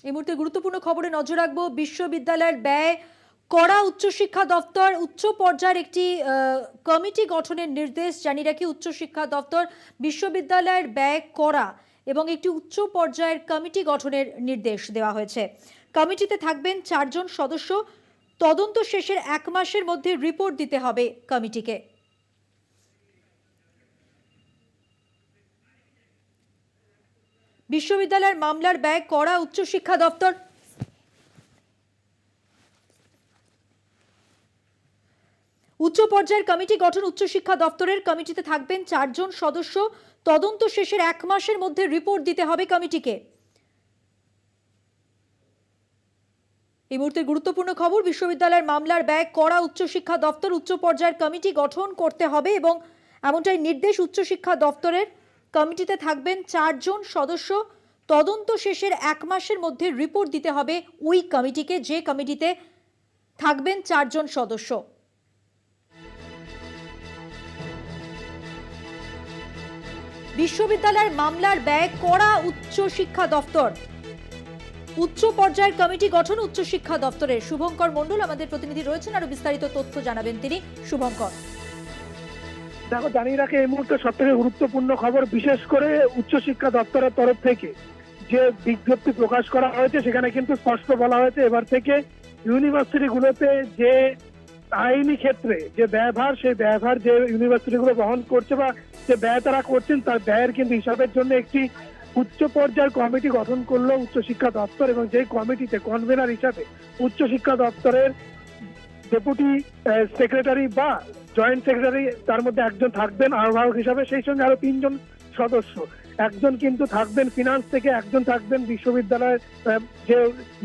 এই মুহূর্তে গুরুত্বপূর্ণ খবরে নজর রাখবো। বিশ্ববিদ্যালয়ের ব্যয় করা উচ্চশিক্ষা দপ্তর উচ্চ পর্যায়ের একটি কমিটি গঠনের নির্দেশ জানিয়ে রাখি। উচ্চশিক্ষা দপ্তর বিশ্ববিদ্যালয়ের ব্যয় করা এবং একটি উচ্চ পর্যায়ের কমিটি গঠনের নির্দেশ দেওয়া হয়েছে। কমিটিতে থাকবেন 4 জন সদস্য। তদন্ত শেষের 1 মাসের মধ্যে রিপোর্ট দিতে হবে কমিটিকে। বিশ্ববিদ্যালয়ের মামলার ব্যয় করা উচ্চশিক্ষা দপ্তর উচ্চ পর্যায়ের কমিটি গঠন। উচ্চশিক্ষা দপ্তরের কমিটিতে থাকবেন 4 জন সদস্য। তদন্ত শেষের 1 মাসের মধ্যে রিপোর্ট দিতে হবে কমিটিকে। এই মুহূর্তে গুরুত্বপূর্ণ খবর। বিশ্ববিদ্যালয়ের মামলার ব্যয় করা উচ্চশিক্ষা দপ্তর উচ্চ পর্যায়ের কমিটি গঠন করতে হবে এবং এমনটাই নির্দেশ উচ্চশিক্ষা দপ্তরের। কমিটিতে থাকবেন 4 জন সদস্য। তদন্ত শেষের 1 মাসের মধ্যে রিপোর্ট দিতে হবে ওই কমিটিকে, যে কমিটিতে থাকবেন 4 জন সদস্য। বিশ্ববিদ্যালয়ের মামলার ব্যয় করা উচ্চশিক্ষা দপ্তর উচ্চ পর্যায়ের কমিটি গঠন উচ্চশিক্ষা দপ্তরের। শুভঙ্কর মণ্ডল আমাদের প্রতিনিধি রয়েছেন, আরো বিস্তারিত তথ্য জানাবেন তিনি। শুভঙ্কর, দেখো, জানিয়ে রাখে এই মুহূর্তে সব থেকে গুরুত্বপূর্ণ খবর, বিশেষ করে উচ্চশিক্ষা দপ্তরের তরফ থেকে যে বিজ্ঞপ্তি প্রকাশ করা হয়েছে সেখানে কিন্তু স্পষ্ট বলা হয়েছে এবার থেকে ইউনিভার্সিটিগুলোতে যে আইনি ক্ষেত্রে যে ব্যয়ভার, সেই ব্যয়ভার যে ইউনিভার্সিটিগুলো বহন করছে বা যে ব্যয় তারা করছেন তার ব্যয়ের কিন্তু হিসাবের জন্য একটি উচ্চ পর্যায়ের কমিটি গঠন করলো উচ্চশিক্ষা দপ্তর। এবং যে কমিটিতে কনভেনার হিসাবে উচ্চশিক্ষা দপ্তরের ডেপুটি সেক্রেটারি বা জয়েন্ট সেক্রেটারি, তার মধ্যে একজন থাকবেন আহ্বায়ক হিসাবে, সেই সঙ্গে আরো 3 জন সদস্য। একজন কিন্তু থাকবেন ফিনান্স থেকে, একজন থাকবেন বিশ্ববিদ্যালয়ের যে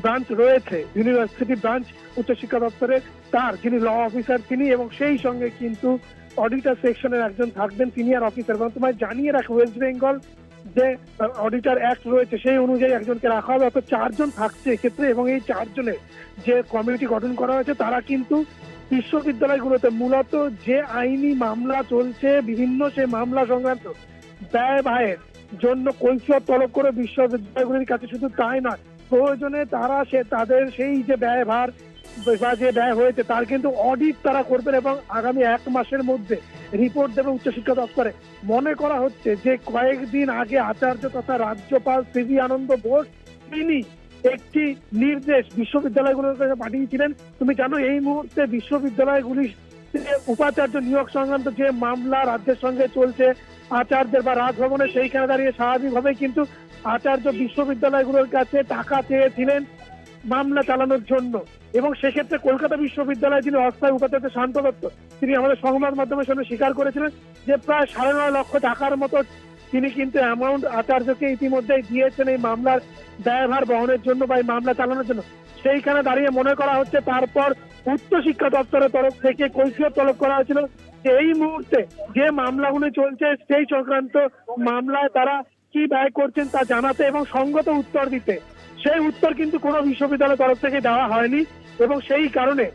ব্রাঞ্চ রয়েছে ইউনিভার্সিটি ব্রাঞ্চ উচ্চশিক্ষা দপ্তরের তার, যিনি ল অফিসার তিনি, এবং সেই সঙ্গে কিন্তু অডিটর সেকশনের একজন থাকবেন সিনিয়র অফিসার। এবং তোমায় জানিয়ে রাখি, ওয়েস্ট বেঙ্গল যে অডিটর অ্যাক্ট রয়েছে সেই অনুযায়ী একজনকে রাখা হবে, অর্থাৎ 4 জন থাকছে এক্ষেত্রে। এবং এই 4 জনের যে কমিটি গঠন করা হয়েছে তারা কিন্তু বিশ্ববিদ্যালয়গুলোতে মূলত যে আইনি মামলা চলছে বিভিন্ন সেই মামলা সংক্রান্ত ব্যয়ের জন্য কৈফিয়ত তলব করে বিশ্ববিদ্যালয়গুলির কাছে। শুধু তাই নয়, প্রয়োজনে তারা তাদের সেই যে ব্যয়ভার বা যে ব্যয় হয়েছে তার কিন্তু অডিট তারা করবেন এবং আগামী 1 মাসের মধ্যে রিপোর্ট দেবে উচ্চশিক্ষা দপ্তরে। মনে করা হচ্ছে যে কয়েকদিন আগে আচার্য তথা রাজ্যপাল সিভি আনন্দ বোস তিনি একটি নির্দেশ বিশ্ববিদ্যালয়গুলোর কাছে পাঠিয়েছিলেন। তুমি জানো, এই মুহূর্তে বিশ্ববিদ্যালয়গুলি উপাচার্য নিয়োগ সংক্রান্ত যে মামলা রাজ্যের সঙ্গে চলছে আচার্যের বা রাজভবনে, সেইখানে দাঁড়িয়ে স্বাভাবিকভাবে কিন্তু আচার্য বিশ্ববিদ্যালয়গুলোর কাছে টাকা চেয়েছিলেন মামলা চালানোর জন্য। এবং সেক্ষেত্রে কলকাতা বিশ্ববিদ্যালয় যিনি অস্থায়ী উপাচার্য শান্ত দত্ত, তিনি আমাদের সংবাদ মাধ্যমের সামনে স্বীকার করেছিলেন যে প্রায় 9.5 লক্ষ টাকার মতো তিনি কিন্তু অ্যামাউন্ট আচার্যকে ইতিমধ্যেই দিয়েছেন এই মামলার ব্যয়ভার বহনের জন্য বা এই মামলা চালানোর জন্য। সেইখানে দাঁড়িয়ে মনে করা হচ্ছে তারপর উচ্চশিক্ষা দপ্তরের তরফ থেকে কৈফিয়ত তলব করা হয়েছিল যে এই মুহূর্তে যে মামলাগুলি চলছে সেই সংক্রান্ত মামলায় তারা কি ব্যয় করছেন তা জানাতে এবং সঙ্গত উত্তর দিতে। সেই উত্তর কিন্তু কোনো বিশ্ববিদ্যালয়ের তরফ থেকে দেওয়া হয়নি এবং সেই কারণে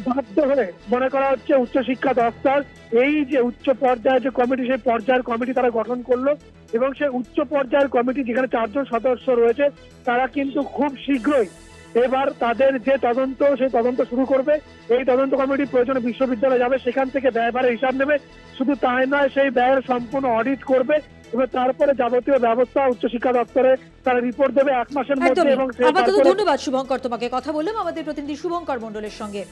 বাধ্য হয়ে মনে করা হচ্ছে উচ্চশিক্ষা দপ্তর এই যে উচ্চ পর্যায়ের যে কমিটি, সেই পর্যায়ের কমিটি তারা গঠন করলো। এবং সেই উচ্চ পর্যায়ের কমিটি যেখানে 4 জন সদস্য রয়েছে তারা কিন্তু খুব শীঘ্রই এবার তাদের যে তদন্ত, সেই তদন্ত শুরু করবে। এই তদন্ত কমিটি প্রয়োজনে বিশ্ববিদ্যালয়ে যাবে, সেখান থেকে ব্যয়ভারের হিসাব নেবে। শুধু তাই নয়, সেই ব্যয়ের সম্পূর্ণ অডিট করবে এবং তারপরে যাবতীয় ব্যবস্থা উচ্চশিক্ষা দপ্তরে তারা রিপোর্ট দেবে 1 মাসের মধ্যে। এবং ধন্যবাদ শুভঙ্কর, তোমাকে। কথা বললাম আমাদের প্রতিনিধি শুভঙ্কর মণ্ডলের সঙ্গে।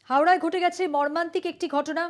হাওড়ায় ঘটে গেছে মর্মান্তিক একটি ঘটনা।